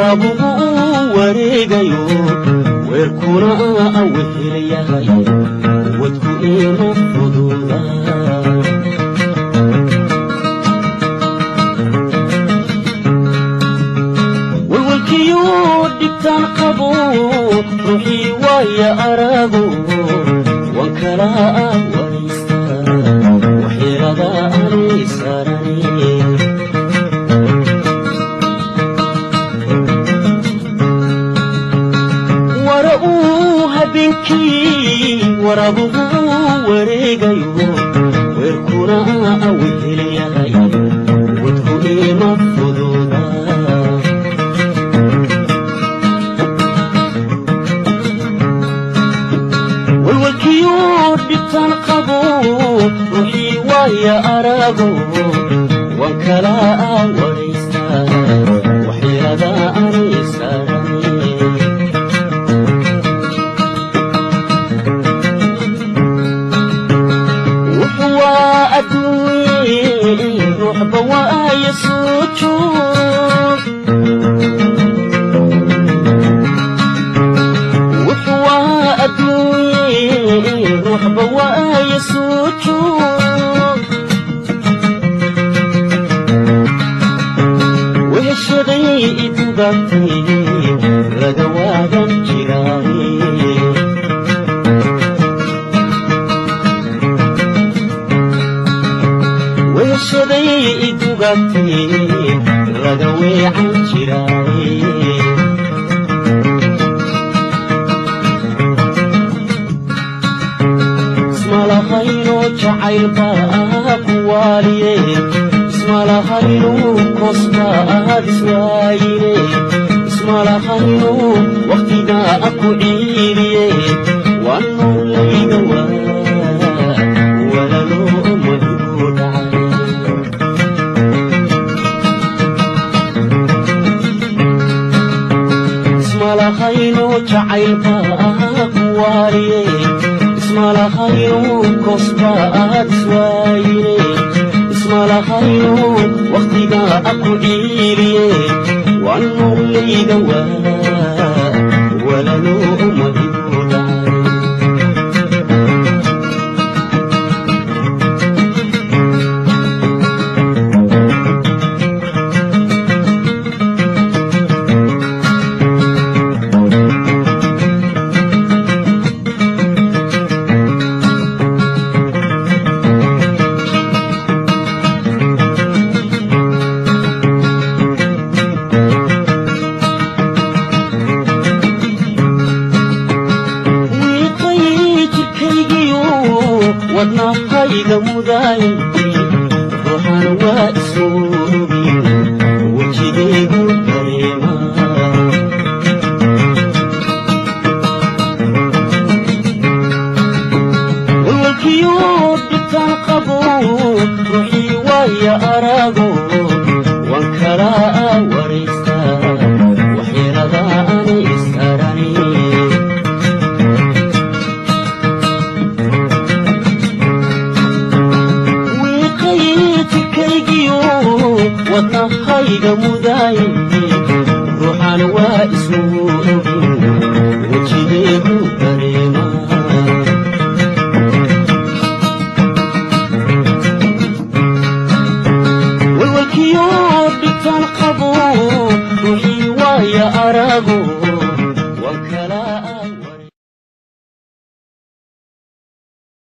warabuhu wareegayo weerkuna awehelayahay wadku ima fududa walwalkiyo dhibtaan qabo ruuxii waaya arago wankala waraysta waxyeelada aanay saaranin warabuhu wareegayo weerkuna awehelayahay wadku ima fududa walwalkiyo dhibtaan qabo ruuxii waaya arago wankala waraysta waxyeelada aanay saaranin روح بوايا سوتشوف وحوا أدوي روح بوايا سوتشوف وهالشغي تبطي رقواغا جراي وهالشغي تبطي رقواغا جراي اسم لخينو جعيل باك واليه اسم لخينو كوستا دسوايلي اسم لخينو وقتنا أكو عيريه وانو ليدوا ولا لو مدود عليه اسم لخينو جعيل باك واليه اسم لخينو كوستا دسوايلي اسم لخينو وقتنا أكو عيريه وانو ليدوا ولا لو مدود عليه wadna qayga muday ruuxan waa isuubi wajigaygu dareema walwalkiyo dhibtaan qabo ruuxii waaya arago wankala waraysta waxyeelada aanay saaranin wadna qayga muday ruuxan waa isuubi wajigaygu